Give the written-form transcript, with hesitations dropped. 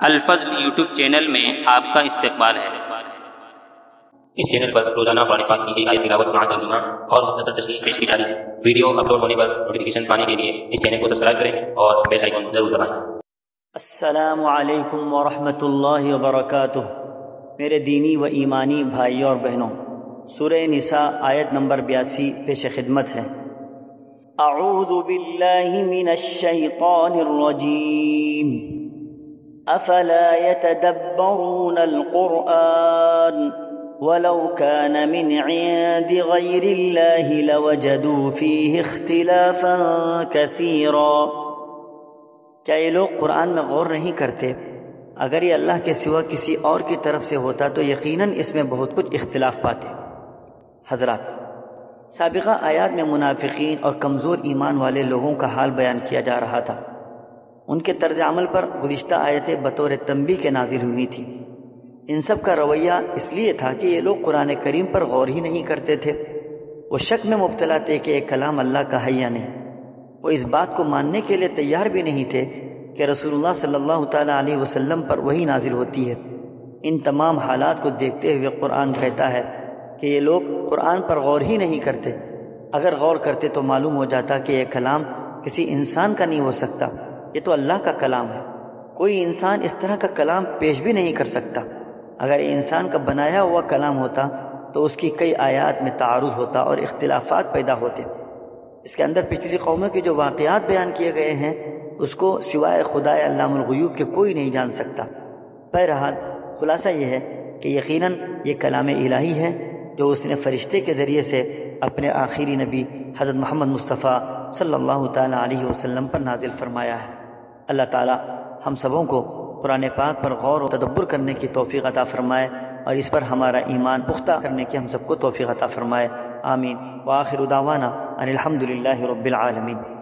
الفضل YouTube channel میں آپ کا استقبال ہے۔ اس چینل پر روزانہ قرآن پاک کی ایک آیت تلاوت مع ترجمہ اور مختصر تشریح پیش کی جا رہی ہے۔ ویڈیو اپلوڈ ہونے پر نوٹیفیکیشن پانے کے لیے اس چینل کو سبسکرائب کریں اور بیل آئیکن ضرور دبائیں۔ السلام علیکم ورحمۃ اللہ وبرکاتہ۔ میرے دینی و ایمانی بھائیوں اور بہنوں، سورہ نساء آیت نمبر 82 پیش خدمت ہے۔ اعوذ باللہ من الشیطان الرجیم، افلا يتدبرون القرآن ولو كان من عند غير الله لوجدوا فيه اختلافا كثيرا۔ کیا یہ لوگ قرآن میں غور نہیں کرتے؟ اگر یہ اللہ کے سوا کسی اور کی طرف سے ہوتا تو یقیناً اس میں بہت کچھ اختلاف پاتے۔ حضرات، سابقہ آیات میں منافقین اور کمزور ایمان والے لوگوں کا حال بیان کیا جا رہا تھا۔ ان کے طرز عمل پر گزشتہ آیتیں بطور تنبیہ کے نازل ہوئی تھی۔ ان سب کا رویہ اس لیے تھا کہ یہ لوگ قرآن کریم پر غور ہی نہیں کرتے تھے۔ وہ شک میں مبتلا تھے کہ یہ کلام اللہ کا ہے یا نہیں۔ وہ اس بات کو ماننے کے لیے تیار بھی نہیں تھے کہ رسول اللہ صلی اللہ تعالیٰ علیہ وسلم پر وحی نازل ہوتی ہے۔ ان تمام حالات کو دیکھتے ہوئے قرآن کہتا ہے کہ یہ لوگ قرآن پر غور ہی نہیں کرتے۔ اگر غور کرتے تو معلوم ہو جاتا کہ یہ کلام کسی انسان کا نہیں ہو سکتا، یہ تو اللہ کا کلام ہے۔ کوئی انسان اس طرح کا کلام پیش بھی نہیں کر سکتا۔ اگر یہ انسان کا بنایا ہوا کلام ہوتا تو اس کی کئی آیات میں تعارض ہوتا اور اختلافات پیدا ہوتے۔ اس کے اندر پچھلی قوموں کے جو واقعات بیان کیے گئے ہیں اس کو سوائے خدائے علام الغیوب کے کوئی نہیں جان سکتا۔ بہرحال خلاصہ یہ ہے کہ یقیناً یہ کلام الہی ہے جو اس نے فرشتے کے ذریعے سے اپنے آخری نبی حضرت محمد مصطفیٰ صلی اللہ تعالیٰ علیہ وسلم پر نازل فرمایا ہے۔ اللہ تعالیٰ ہم سبوں کو قرآن پاک پر غور و تدبر کرنے کی توفیق عطا فرمائے اور اس پر ہمارا ایمان پختہ کرنے کی ہم سب کو توفیق عطا فرمائے۔ آمین۔ وآخر دعوانا ان الحمد للہ رب العالمین۔